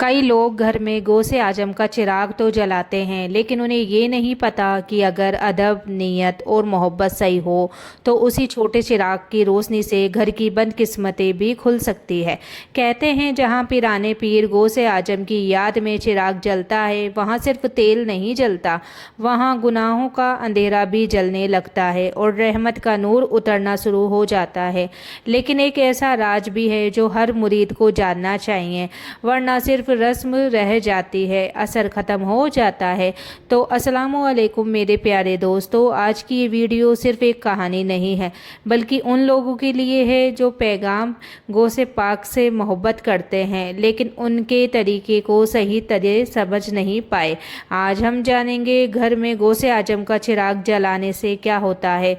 कई लोग घर में गौसे आजम का चिराग तो जलाते हैं, लेकिन उन्हें ये नहीं पता कि अगर अदब, नीयत और मोहब्बत सही हो तो उसी छोटे चिराग की रोशनी से घर की बदकिस्मतें भी खुल सकती है। कहते हैं जहाँ पिराने पीर गौसे आजम की याद में चिराग जलता है, वहाँ सिर्फ तेल नहीं जलता, वहाँ गुनाहों का अंधेरा भी जलने लगता है और रहमत का नूर उतरना शुरू हो जाता है। लेकिन एक ऐसा राज भी है जो हर मुरीद को जानना चाहिए, वरना सिर्फ रस्म रह जाती है, असर ख़त्म हो जाता है। तो अस्सलामु अलैकुम मेरे प्यारे दोस्तों, आज की ये वीडियो सिर्फ एक कहानी नहीं है, बल्कि उन लोगों के लिए है जो पैगाम गौसे पाक से मोहब्बत करते हैं, लेकिन उनके तरीके को सही तरह समझ नहीं पाए। आज हम जानेंगे घर में गौसे आजम का चिराग जलाने से क्या होता है,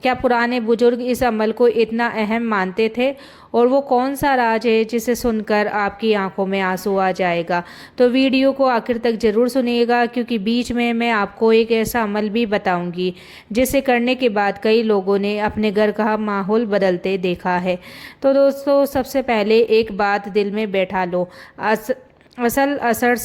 क्या पुराने बुजुर्ग इस अमल को इतना अहम मानते थे, और वो कौन सा राज है जिसे सुनकर आपकी आंखों में आंसू आ जाएगा। तो वीडियो को आखिर तक ज़रूर सुनिएगा, क्योंकि बीच में मैं आपको एक ऐसा अमल भी बताऊंगी जिसे करने के बाद कई लोगों ने अपने घर का माहौल बदलते देखा है। तो दोस्तों, सबसे पहले एक बात दिल में बैठा लो, असल असर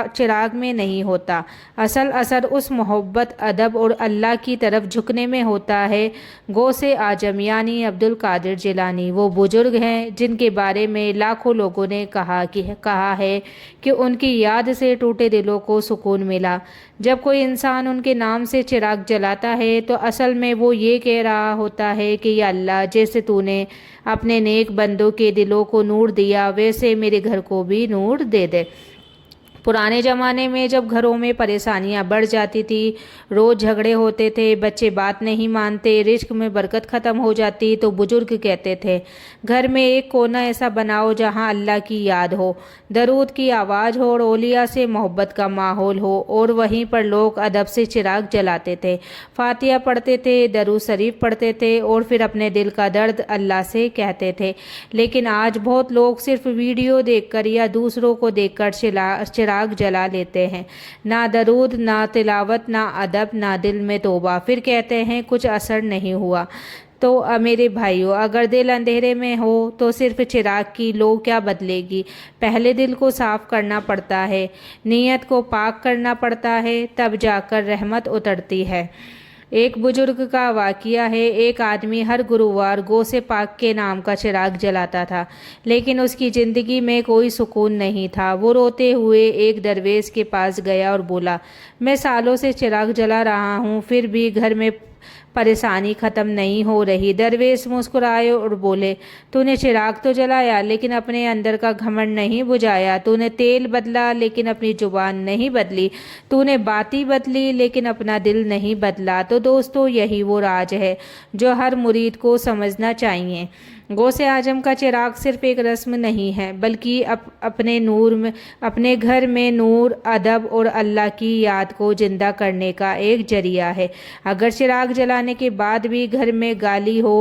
चिराग में नहीं होता, असल असर उस मोहब्बत, अदब और अल्लाह की तरफ झुकने में होता है। गौसे आजम यानी अब्दुल कादिर जिलानी वो बुजुर्ग हैं जिनके बारे में लाखों लोगों ने कहा है कि उनकी याद से टूटे दिलों को सुकून मिला। जब कोई इंसान उनके नाम से चिराग जलाता है तो असल में वो ये कह रहा होता है कि या अल्लाह, जैसे तूने अपने नेक बंदों के दिलों को नूर दिया, वैसे मेरे घर को भी नूर दे दे। पुराने ज़माने में जब घरों में परेशानियां बढ़ जाती थी, रोज़ झगड़े होते थे, बच्चे बात नहीं मानते, रिज्क में बरकत ख़त्म हो जाती, तो बुजुर्ग कहते थे घर में एक कोना ऐसा बनाओ जहां अल्लाह की याद हो, दरूद की आवाज़ हो और औलिया से मोहब्बत का माहौल हो। और वहीं पर लोग अदब से चिराग जलाते थे, फातिहा पढ़ते थे, दरूद शरीफ पढ़ते थे और फिर अपने दिल का दर्द अल्लाह से कहते थे। लेकिन आज बहुत लोग सिर्फ वीडियो देखकर या दूसरों को देखकर चिराग जला लेते हैं, ना दरूद, ना तिलावत, ना अदब, ना दिल में तौबा, फिर कहते हैं कुछ असर नहीं हुआ। तो मेरे भाइयों, अगर दिल अंधेरे में हो तो सिर्फ चिराग की लो क्या बदलेगी। पहले दिल को साफ करना पड़ता है, नीयत को पाक करना पड़ता है, तब जाकर रहमत उतरती है। एक बुजुर्ग का वाक़िया है, एक आदमी हर गुरुवार गौसे पाक के नाम का चिराग जलाता था, लेकिन उसकी ज़िंदगी में कोई सुकून नहीं था। वो रोते हुए एक दरवेश के पास गया और बोला, मैं सालों से चिराग जला रहा हूँ, फिर भी घर में परेशानी ख़त्म नहीं हो रही। दरवेश मुस्कुराए और बोले, तूने चिराग तो जलाया लेकिन अपने अंदर का घमंड नहीं बुझाया, तूने तेल बदला लेकिन अपनी जुबान नहीं बदली, तूने बाती बदली लेकिन अपना दिल नहीं बदला। तो दोस्तों, यही वो राज है जो हर मुरीद को समझना चाहिए। गौसे आजम का चिराग सिर्फ एक रस्म नहीं है, बल्कि अपने घर में नूर, अदब और अल्लाह की याद को जिंदा करने का एक जरिया है। अगर चिराग जलाने के बाद भी घर में गाली हो,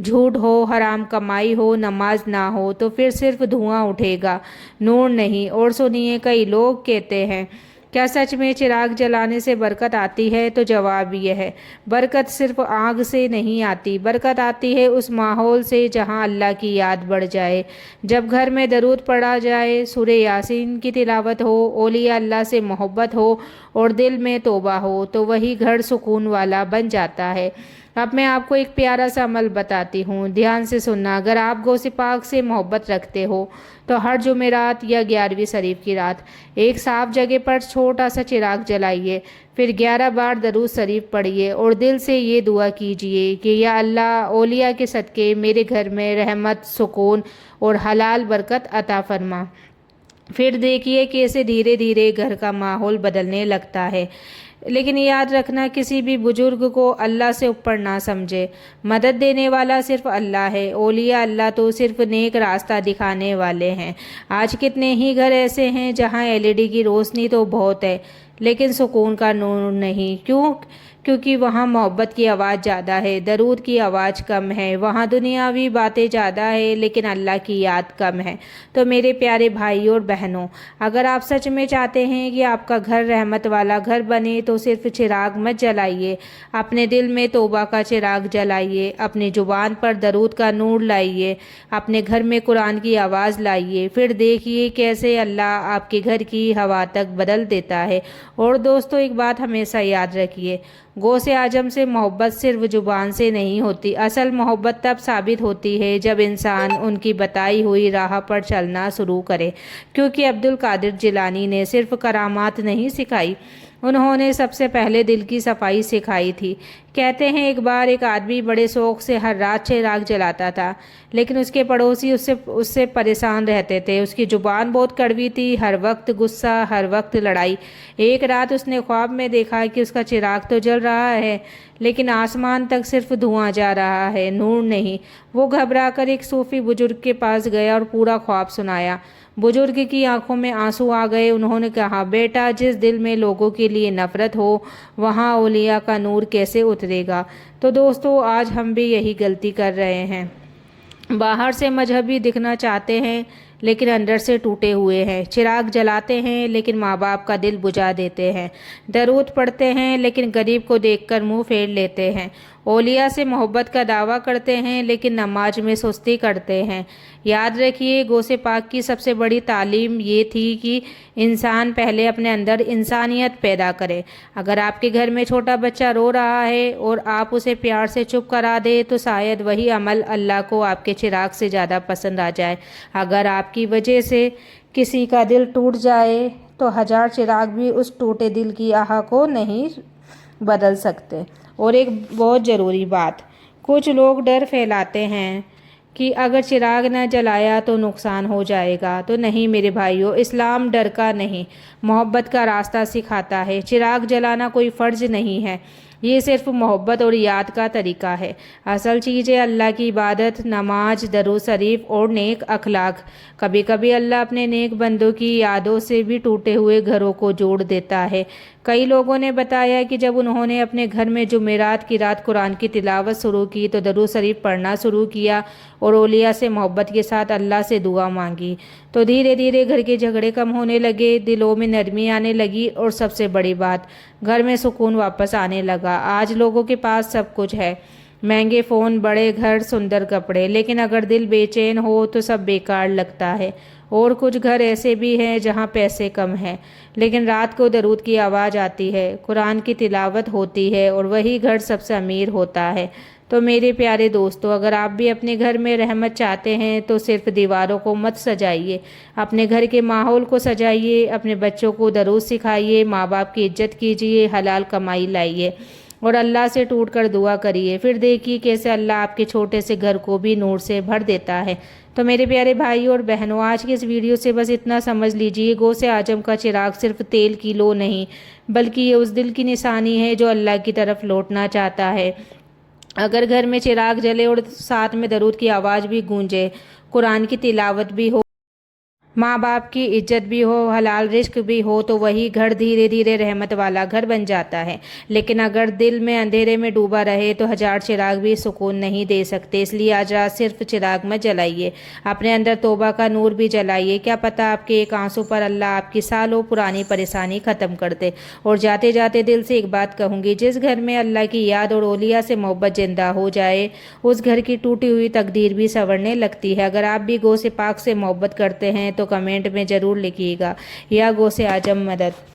झूठ हो, हराम कमाई हो, नमाज ना हो, तो फिर सिर्फ धुआं उठेगा, नूर नहीं। और सुनिए, कई लोग कहते हैं क्या सच में चिराग जलाने से बरकत आती है? तो जवाब यह है, बरकत सिर्फ आग से नहीं आती, बरकत आती है उस माहौल से जहां अल्लाह की याद बढ़ जाए। जब घर में दरूद पढ़ा जाए, सूरह यासीन की तिलावत हो, औलिया अल्लाह से मोहब्बत हो और दिल में तौबा हो, तो वही घर सुकून वाला बन जाता है। अब मैं आपको एक प्यारा सा अमल बताती हूँ, ध्यान से सुनना। अगर आप गौसे पाक से मोहब्बत रखते हो तो हर जुमेरात या 11वीं शरीफ की रात एक साफ जगह पर छोटा सा चिराग जलाइए, फिर 11 बार दरूद शरीफ पढ़िए और दिल से ये दुआ कीजिए कि या अल्लाह, औलिया के सदके मेरे घर में रहमत, सुकून और हलाल बरकत अता फरमा। फिर देखिए कैसे धीरे धीरे घर का माहौल बदलने लगता है। लेकिन याद रखना, किसी भी बुजुर्ग को अल्लाह से ऊपर ना समझे। मदद देने वाला सिर्फ अल्लाह है, औलिया अल्लाह तो सिर्फ नेक रास्ता दिखाने वाले हैं। आज कितने ही घर ऐसे हैं जहां एलईडी की रोशनी तो बहुत है, لیکن سکون کا نور نہیں۔ کیوں؟ کیونکہ وہاں محبت کی آواز زیادہ ہے، درود کی آواز کم ہے، وہاں دنیاوی باتیں زیادہ ہے لیکن اللہ کی یاد کم ہے۔ تو میرے پیارے بھائیوں اور بہنوں، اگر آپ سچ میں چاہتے ہیں کہ آپ کا گھر رحمت والا گھر بنے تو صرف چراغ مت جلائیے، اپنے دل میں توبہ کا چراغ جلائیے، اپنی زبان پر درود کا نور لائیے، اپنے گھر میں قرآن کی آواز لائیے، پھر دیکھیے کیسے اللہ آپ کے گھر کی ہوا تک بدل دیتا ہے۔ اور دوستو، ایک بات ہمیشہ یاد رکھیے، غوث اعظم سے محبت صرف زبان سے نہیں ہوتی، اصل محبت تب ثابت ہوتی ہے جب انسان ان کی بتائی ہوئی راہ پر چلنا شروع کرے، کیونکہ عبد القادر جیلانی نے صرف کرامات نہیں سکھائی، انہوں نے سب سے پہلے دل کی صفائی سکھائی تھی۔ کہتے ہیں ایک بار ایک آدمی بڑے شوق سے ہر رات چراغ جلاتا تھا، لیکن اس کے پڑوسی اس سے پریشان رہتے تھے، اس کی زبان بہت کڑوی تھی، ہر وقت غصہ، ہر وقت لڑائی۔ ایک رات اس نے خواب میں دیکھا کہ اس کا چراغ تو جل رہا ہے لیکن آسمان تک صرف دھواں جا رہا ہے، نور نہیں۔ وہ گھبرا کر ایک صوفی بزرگ کے پاس گیا اور پورا خواب سنایا۔ بزرگ کی آنکھوں میں آنسو آ گئے، انہوں نے کہا، بیٹا، جس دل میں لوگوں کے لیے نفرت ہو وہاں اولیاء کا نور کیسے اترے گا؟ تو دوستو، آج ہم بھی یہی غلطی کر رہے ہیں، باہر سے مذہبی دکھنا چاہتے ہیں لیکن اندر سے ٹوٹے ہوئے ہیں، چراغ جلاتے ہیں لیکن ماں باپ کا دل بجھا دیتے ہیں، درود پڑھتے ہیں لیکن غریب کو دیکھ کر منہ پھیر لیتے ہیں، اولیاء سے محبت کا دعویٰ کرتے ہیں لیکن نماز میں سستی کرتے ہیں۔ یاد رکھیے، غوث پاک کی سب سے بڑی تعلیم یہ تھی کہ انسان پہلے اپنے اندر انسانیت پیدا کرے۔ اگر آپ کے گھر میں چھوٹا بچہ رو رہا ہے اور آپ اسے پیار سے چپ کرا دے تو شاید وہی عمل اللہ کو آپ کے چراغ سے زیادہ پسند آ جائے۔ اگر آپ کی وجہ سے کسی کا دل ٹوٹ جائے تو ہزار چراغ بھی اس ٹوٹے دل کی آہ کو نہیں بدل سکتے۔ اور ایک بہت ضروری بات، کچھ لوگ ڈر پھیلاتے ہیں کہ اگر چراغ نہ جلایا تو نقصان ہو جائے گا۔ تو نہیں میرے بھائیوں، اسلام ڈر کا نہیں، محبت کا راستہ سکھاتا ہے۔ چراغ جلانا کوئی فرض نہیں ہے، یہ صرف محبت اور یاد کا طریقہ ہے۔ اصل چیز ہے اللہ کی عبادت، نماز، درود شریف اور نیک اخلاق۔ کبھی کبھی اللہ اپنے نیک بندوں کی یادوں سے بھی ٹوٹے ہوئے گھروں کو جوڑ دیتا ہے۔ کئی لوگوں نے بتایا کہ جب انہوں نے اپنے گھر میں جمعرات کی رات قرآن کی تلاوت شروع کی تو درود شریف پڑھنا شروع کیا اور اولیاء سے محبت کے ساتھ اللہ سے دعا مانگی تو دھیرے دھیرے گھر کے جھگڑے کم ہونے لگے، دلوں میں نرمی آنے لگی اور سب سے بڑی بات، گھر میں سکون واپس آنے لگا۔ آج لوگوں کے پاس سب کچھ ہے، مہنگے فون، بڑے گھر، سندر کپڑے، لیکن اگر دل بے چین ہو تو سب بیکار لگتا ہے۔ اور کچھ گھر ایسے بھی ہیں جہاں پیسے کم ہیں لیکن رات کو درود کی آواز آتی ہے، قرآن کی تلاوت ہوتی ہے اور وہی گھر سب سے امیر ہوتا ہے۔ تو میرے پیارے دوستو، اگر آپ بھی اپنے گھر میں رحمت چاہتے ہیں تو صرف دیواروں کو مت سجائیے، اپنے گھر کے ماحول کو سجائیے، اپنے بچوں کو درود سکھائیے، ماں باپ کی عزت کیجیے، حلال کمائی لائیے اور اللہ سے ٹوٹ کر دعا کریے، پھر دیکھیے کیسے اللہ آپ کے چھوٹے سے گھر کو بھی نور سے بھر دیتا ہے۔ تو میرے پیارے بھائیوں اور بہنوں، آج کی اس ویڈیو سے بس اتنا سمجھ لیجیے، غوث اعظم کا چراغ صرف تیل کی لو نہیں بلکہ یہ اس دل کی نشانی ہے جو اللہ کی طرف لوٹنا چاہتا ہے۔ اگر گھر میں چراغ جلے اور ساتھ میں درود کی آواز بھی گونجے، قرآن کی تلاوت بھی ہو، ماں باپ کی عزت بھی ہو، حلال رزق بھی ہو، تو وہی گھر دھیرے دھیرے رحمت والا گھر بن جاتا ہے۔ لیکن اگر دل میں اندھیرے میں ڈوبا رہے تو ہزار چراغ بھی سکون نہیں دے سکتے۔ اس لیے آج رات صرف چراغ مت جلائیے، اپنے اندر توبہ کا نور بھی جلائیے۔ کیا پتہ آپ کے ایک آنسو پر اللہ آپ کی سالوں پرانی پریشانی ختم کر دے۔ اور جاتے جاتے دل سے ایک بات کہوں گی، جس گھر میں اللہ کی یاد اور اولیاء سے محبت زندہ ہو جائے اس گھر کی ٹوٹی ہوئی تقدیر بھی سنورنے لگتی ہے۔ اگر آپ بھی غوث پاک سے محبت کرتے ہیں تو کمنٹ میں ضرور لکھیے گا، یا غوث اعظم مدد۔